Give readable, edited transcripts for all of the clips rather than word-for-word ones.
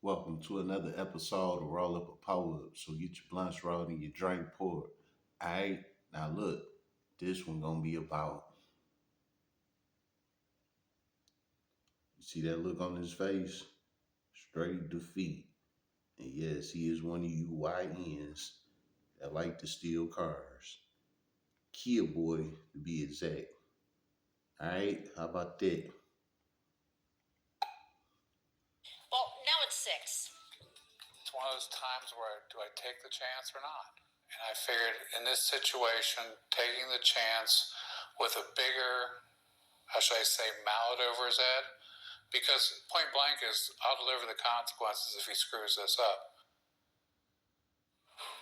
Welcome to another episode of Roll Up a Power Up. So get your blunts rolled and your drink poured. Alright, now look, this one gonna be about. You see that look on his face? Straight defeat. And yes, he is one of you YNs that like to steal cars. Kia boy to be exact. Alright, how about that? Well, now it's six. It's one of those times where do I take the chance or not? And I figured in this situation, taking the chance with a bigger, how should I say, mallet over his head, because point blank is I'll deliver the consequences if he screws this up.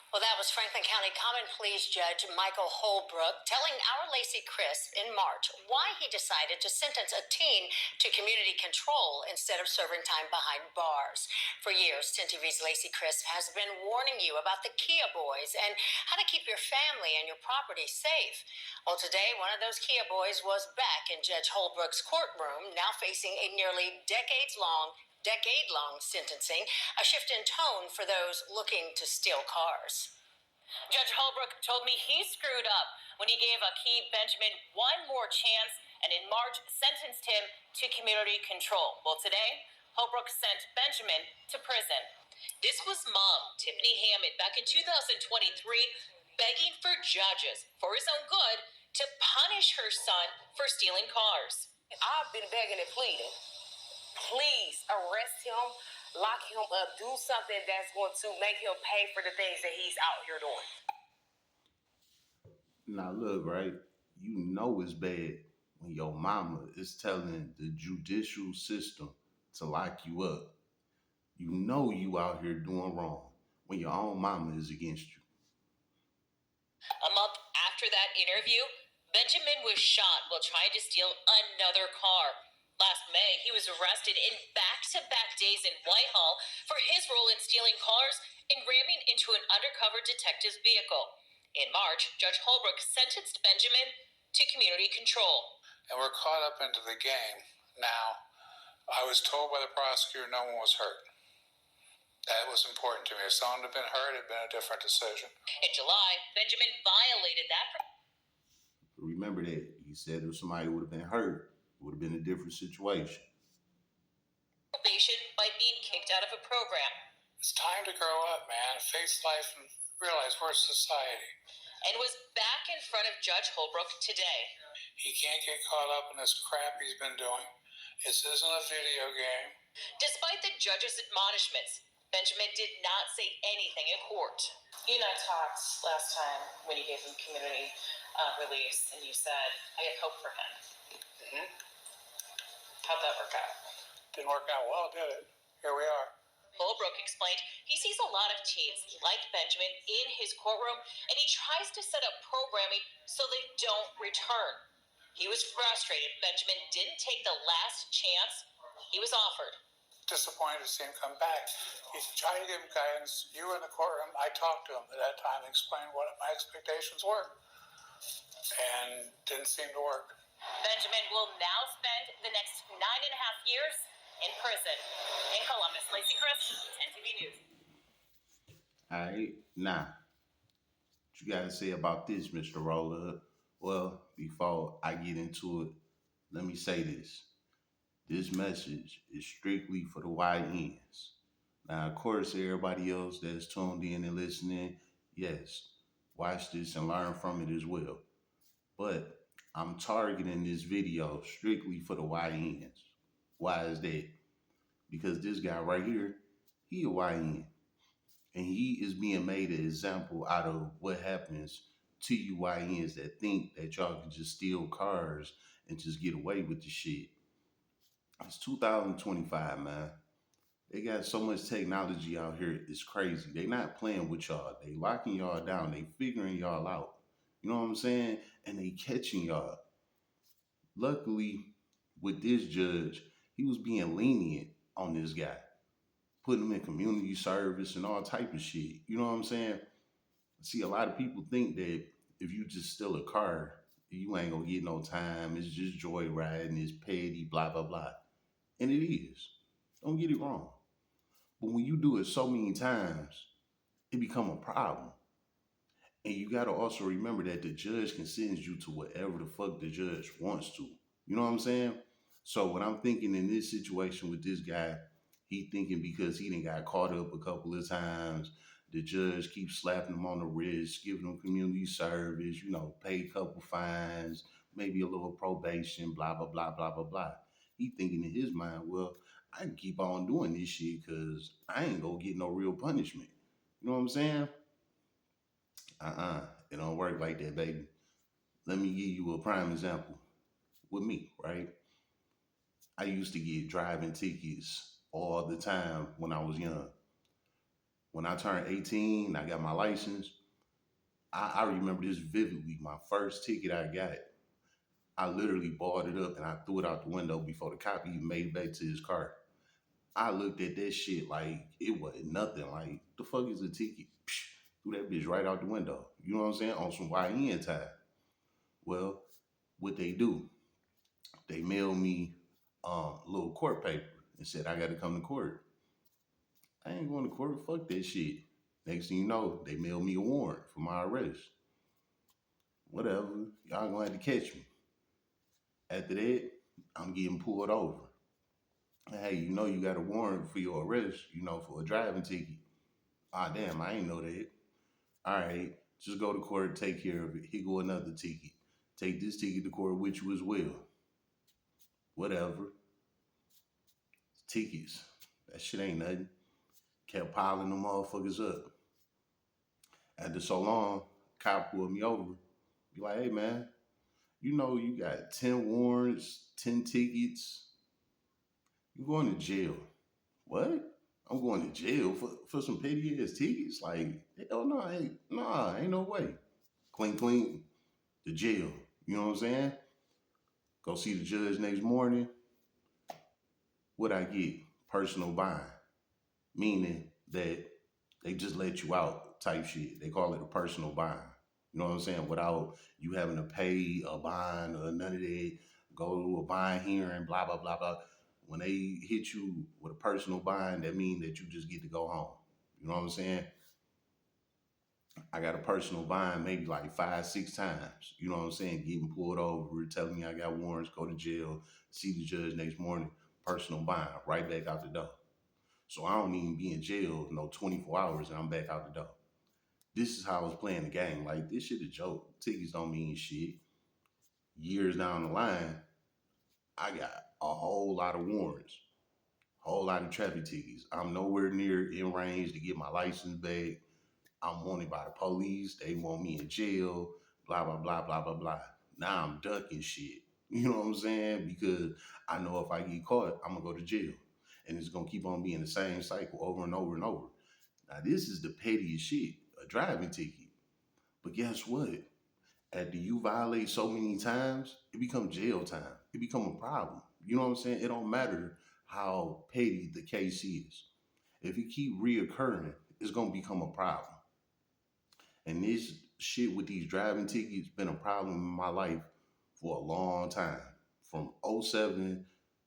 Well, that was Franklin County Common Pleas Judge Michael Holbrook telling our Lacey Chris in March why he decided to sentence a teen to community control instead of serving time behind bars. For years, 10 TV's Lacey Chris has been warning you about the Kia boys and how to keep your family and your property safe. Well, today, one of those Kia boys was back in Judge Holbrook's courtroom, now facing a nearly decade-long sentencing, a shift in tone for those looking to steal cars. Judge Holbrook told me he screwed up when he gave Akeem Benjamin one more chance and in March sentenced him to community control. Well, today, Holbrook sent Benjamin to prison. This was Mom, Tiffany Hammond, back in 2023, begging for judges, for his own good, to punish her son for stealing cars. I've been begging and pleading. Please arrest him, lock him up, do something that's going to make him pay for the things that he's out here doing. Now look, right? You know it's bad when your mama is telling the judicial system to lock you up. You know you out here doing wrong when your own mama is against you. A month after that interview, Benjamin was shot while trying to steal another car. Last May, he was arrested in back-to-back days in Whitehall for his role in stealing cars and ramming into an undercover detective's vehicle. In March, Judge Holbrook sentenced Benjamin to community control. And we're caught up into the game. Now, I was told by the prosecutor no one was hurt. That was important to me. If someone had been hurt, it had been a different decision. In July, Benjamin violated that Remember that. He said if somebody would have been hurt, it would have been a different situation. probation by being kicked out of a program. It's time to grow up, man. Face life and realize we're a society. And was back in front of Judge Holbrook today. He can't get caught up in this crap he's been doing. This isn't a video game. Despite the judge's admonishments, Benjamin did not say anything in court. You and I talked last time when you gave him community release, and you said, I have hope for him. Mm-hmm. How'd that work out? Didn't work out well, did it? Here we are. Holbrook explained he sees a lot of teens like Benjamin in his courtroom, and he tries to set up programming so they don't return. He was frustrated Benjamin didn't take the last chance he was offered. Disappointed to see him come back. He's trying to give him guidance. You were in the courtroom. I talked to him at that time and explained what my expectations were. And didn't seem to work. Benjamin will now spend the next 9.5 years in prison. In Columbus, Lacey Chris, 10 TV News. All right, now, what you got to say about this, Mr. Roller? Well, before I get into it, let me say this. This message is strictly for the YNs. Now, of course, everybody else that's tuned in and listening, yes, watch this and learn from it as well. But I'm targeting this video strictly for the YNs. Why is that? Because this guy right here, he a YN. And he is being made an example out of what happens to you YNs that think that y'all can just steal cars and just get away with the shit. It's 2025, man. They got so much technology out here. It's crazy. They not playing with y'all. They locking y'all down. They figuring y'all out. You know what I'm saying? And they catching y'all. Luckily, with this judge, he was being lenient on this guy, putting him in community service and all type of shit. You know what I'm saying? See, a lot of people think that if you just steal a car, you ain't gonna get no time. It's just joyriding. It's petty, blah, blah, blah. And it is. Don't get it wrong. But when you do it so many times, it become a problem. And you got to also remember that the judge can sentence you to whatever the fuck the judge wants to. You know what I'm saying? So what I'm thinking in this situation with this guy, he thinking because he done got caught up a couple of times, the judge keeps slapping him on the wrist, giving him community service, pay a couple fines, maybe a little probation, blah, blah, blah, blah, blah, blah. He thinking in his mind, well, I can keep on doing this shit because I ain't gonna get no real punishment. You know what I'm saying? It don't work like that, baby. Let me give you a prime example. With me, right? I used to get driving tickets all the time when I was young. When I turned 18, I got my license. I remember this vividly. My first ticket I got, I literally balled it up and I threw it out the window before the cop even made it back to his car. I looked at that shit like it wasn't nothing. Like, the fuck is a ticket? Psh, threw that bitch right out the window. You know what I'm saying? On some YN time. Well, what they do, they mail me a little court paper and said I got to come to court. I ain't going to court. Fuck that shit. Next thing you know, they mail me a warrant for my arrest. Whatever. Y'all gonna have to catch me. After that, I'm getting pulled over. Hey, you got a warrant for your arrest, for a driving ticket. Ah, damn, I ain't know that. All right, just go to court, take care of it. Here go another ticket. Take this ticket to court with you as well. Whatever. Tickets. That shit ain't nothing. Kept piling them motherfuckers up. After so long, cop pulled me over. Be like, hey man, you got 10 warrants, 10 tickets. You going to jail. What? I'm going to jail for some petty ass tickets? Like, hell no, ain't no way. Clean, to jail. You know what I'm saying? Go see the judge next morning. What I get? Personal bond. Meaning that they just let you out type shit. They call it a personal bond. You know what I'm saying? Without you having to pay a bond or none of that, go to a bond hearing, blah, blah, blah, blah. When they hit you with a personal bond, that means that you just get to go home. You know what I'm saying? I got a personal bond maybe like 5, 6 times. You know what I'm saying? Getting pulled over, telling me I got warrants, go to jail, see the judge next morning, personal bond, right back out the door. So I don't even be in jail 24 hours and I'm back out the door. This is how I was playing the game. Like, this shit a joke. Tickets don't mean shit. Years down the line, I got a whole lot of warrants, whole lot of traffic tickets. I'm nowhere near in range to get my license back. I'm wanted by the police. They want me in jail, blah, blah, blah, blah, blah, blah. Now I'm ducking shit. You know what I'm saying? Because I know if I get caught, I'm going to go to jail. And it's going to keep on being the same cycle over and over and over. Now, this is the pettiest shit, a driving ticket. But guess what? After you violate so many times, it becomes jail time. It becomes a problem. You know what I'm saying? It don't matter how petty the case is. If it keep reoccurring, it's going to become a problem. And this shit with these driving tickets been a problem in my life for a long time. From '07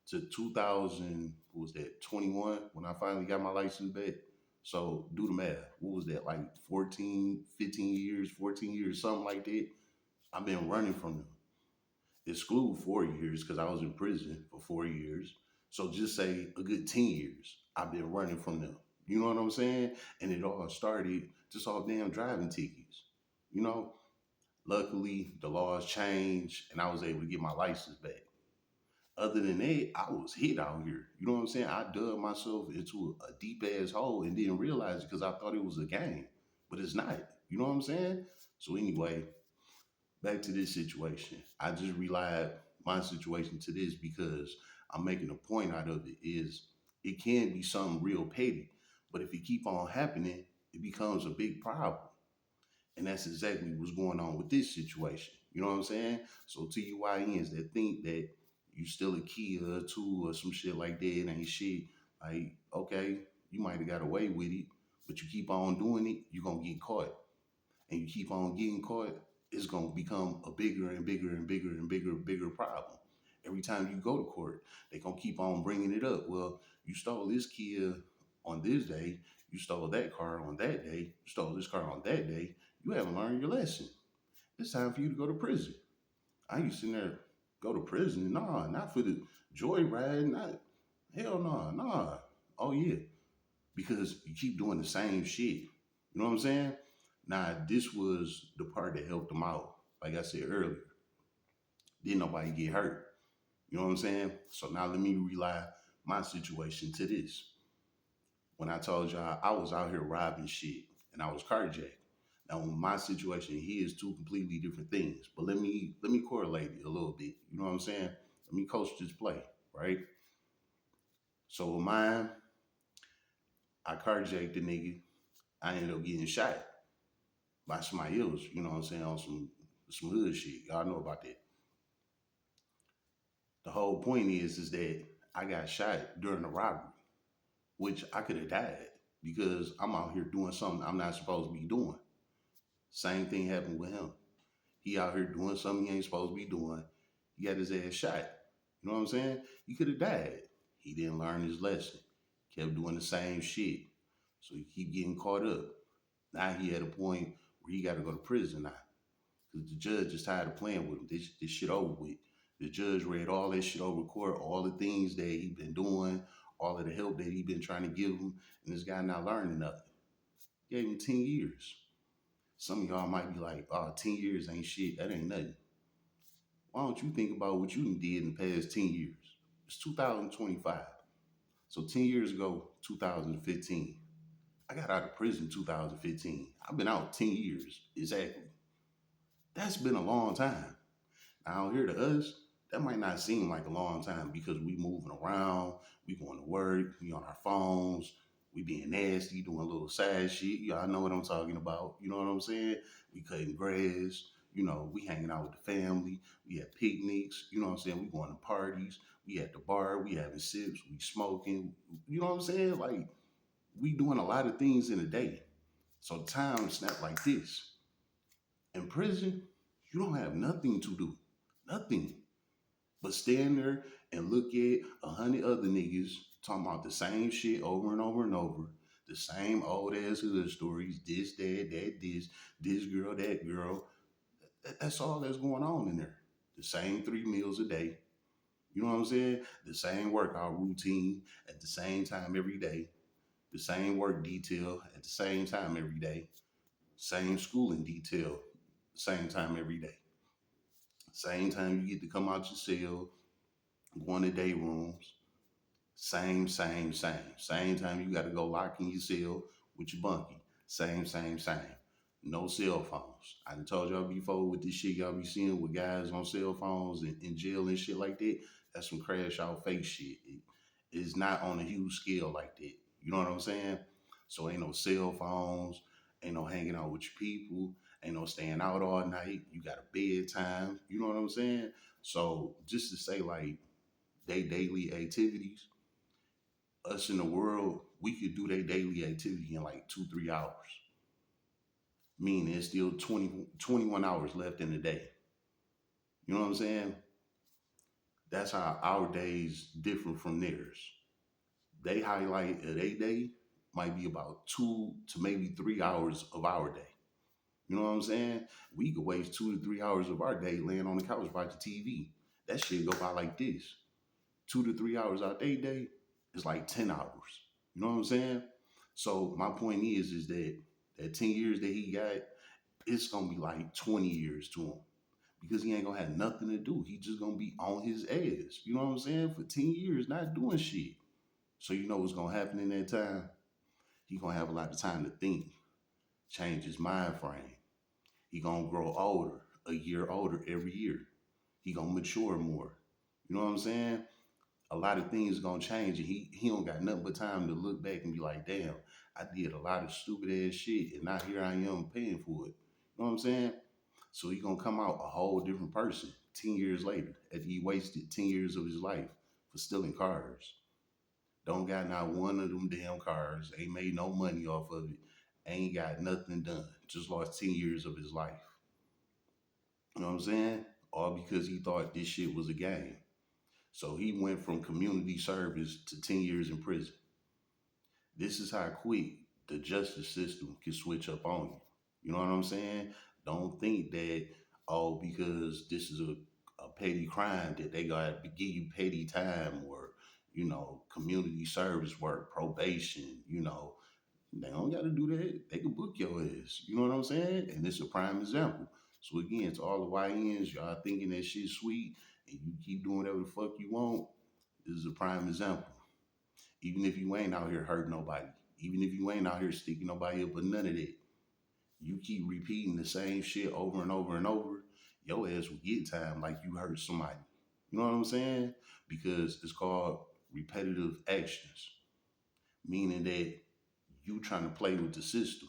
to 2000, what was that, 21, when I finally got my license back. So do the math. What was that, like 14 years, something like that? I've been running from them. Exclude 4 years because I was in prison for 4 years. So just say a good 10 years I've been running from them. You know what I'm saying? And it all started just off damn driving tickets. Luckily the laws changed and I was able to get my license back. Other than that, I was hit out here. You know what I'm saying? I dug myself into a deep ass hole and didn't realize it because I thought it was a game. But it's not. You know what I'm saying? So anyway, back to this situation. I just relied my situation to this because I'm making a point out of it is it can be something real petty. But if it keep on happening, it becomes a big problem. And that's exactly what's going on with this situation. You know what I'm saying? So to you YNs that think that you still a kid or two or some shit like that, it ain't shit. Like, okay, you might have got away with it, but you keep on doing it, you're going to get caught. And you keep on getting caught, it's going to become a bigger and bigger and bigger and bigger problem. Every time you go to court, they going to keep on bringing it up. Well, you stole this kid on this day, you stole that car on that day, you stole this car on that day, you haven't learned your lesson. It's time for you to go to prison. I used to there, go to prison. Nah, not for the joyride. Not, hell no, nah. Oh yeah, because you keep doing the same shit. You know what I'm saying? Now, this was the part that helped them out. Like I said earlier, didn't nobody get hurt. You know what I'm saying? So now let me rely my situation to this. When I told y'all I was out here robbing shit and I was carjacked. Now, my situation here is two completely different things. But let me correlate it a little bit. You know what I'm saying? Let me coach this play, right? So with mine, I carjacked the nigga. I ended up getting shot by somebody else, you know what I'm saying, on some hood shit. Y'all know about that. The whole point is that I got shot during the robbery, which I could have died because I'm out here doing something I'm not supposed to be doing. Same thing happened with him. He out here doing something he ain't supposed to be doing. He got his ass shot. You know what I'm saying? He could have died. He didn't learn his lesson. Kept doing the same shit. So he keep getting caught up. Now he at a point where he got to go to prison now. Because the judge is tired of playing with him. This shit over with. The judge read all that shit over court, all the things that he been doing, all of the help that he been trying to give him, and this guy not learning nothing. Gave him 10 years. Some of y'all might be like, oh, 10 years ain't shit. That ain't nothing. Why don't you think about what you did in the past 10 years? It's 2025. So 10 years ago, 2015. I got out of prison 2015. I've been out 10 years, exactly. That's been a long time. Now here to us, that might not seem like a long time because we moving around, we going to work, we on our phones, we being nasty, doing a little side shit. Y'all know what I'm talking about. You know what I'm saying? We cutting grass, we hanging out with the family, we at picnics, you know what I'm saying? We going to parties, we at the bar, we having sips, we smoking, you know what I'm saying? Like, we doing a lot of things in a day. So time snap like this. In prison, you don't have nothing to do. Nothing. But stand there and look at 100 other niggas talking about the same shit over and over and over. The same old ass hood stories. This, that, this girl, that girl. That's all that's going on in there. The same 3 meals a day. You know what I'm saying? The same workout routine at the same time every day. The same work detail at the same time every day. Same schooling detail, same time every day. Same time you get to come out your cell, go in the day rooms. Same. Same time you got to go lock in your cell with your bunkie. Same. No cell phones. I done told y'all before with this shit y'all be seeing with guys on cell phones in jail and shit like that. That's some crash out fake shit. It's not on a huge scale like that. You know what I'm saying? So ain't no cell phones, ain't no hanging out with your people, ain't no staying out all night. You got a bedtime. You know what I'm saying? So just to say like they daily activities, us in the world, we could do their daily activity in like 2-3 hours. Meaning there's still 21 hours left in the day. You know what I'm saying? That's how our days differ from theirs. They highlight a day might be about 2 to maybe 3 hours of our day. You know what I'm saying? We could waste 2 to 3 hours of our day laying on the couch watching TV. That shit go by like this. 2 to 3 hours out their day is like 10 hours. You know what I'm saying? So my point is that 10 years that he got, it's gonna be like 20 years to him. Because he ain't gonna have nothing to do. He just gonna be on his ass. You know what I'm saying? For 10 years, not doing shit. So you know what's gonna happen in that time? He gonna have a lot of time to think, change his mind frame. He gonna grow older, a year older every year. He gonna mature more. You know what I'm saying? A lot of things gonna change, and he don't got nothing but time to look back and be like, damn, I did a lot of stupid ass shit, and now here I am paying for it. You know what I'm saying? So he gonna come out a whole different person 10 years later after he wasted 10 years of his life for stealing cars. Don't got not one of them damn cars. Ain't made no money off of it. Ain't got nothing done. Just lost 10 years of his life. You know what I'm saying? All because he thought this shit was a game. So he went from community service to 10 years in prison. This is how quick the justice system can switch up on you. You know what I'm saying? Don't think that, oh, because this is a petty crime that they got to give you petty time or, community service work, probation, they don't got to do that. They can book your ass. You know what I'm saying? And this is a prime example. So again, to all the YNs, y'all thinking that shit sweet and you keep doing whatever the fuck you want, this is a prime example. Even if you ain't out here hurting nobody, even if you ain't out here sticking nobody up or none of that, you keep repeating the same shit over and over and over, your ass will get time like you hurt somebody. You know what I'm saying? Because it's called repetitive actions, meaning that you trying to play with the system.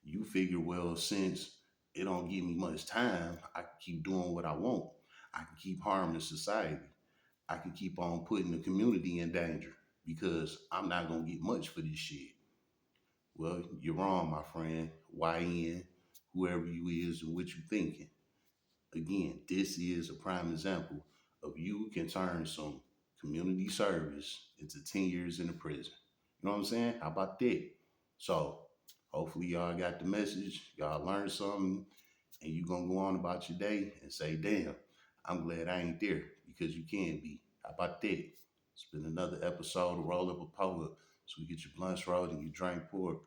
You figure, well, since it don't give me much time, I can keep doing what I want. I can keep harming society. I can keep on putting the community in danger because I'm not gonna get much for this shit. Well, you're wrong, my friend. YN, whoever you is and what you thinking. Again, this is a prime example of you can turn some community service into 10 years in the prison. You know what I'm saying? How about that? So hopefully y'all got the message. Y'all learned something and you gonna go on about your day and say, damn, I'm glad I ain't there because you can be. How about that? It's been another episode of Roll Up a Poet. So we get your blunts rolled and you drink pork.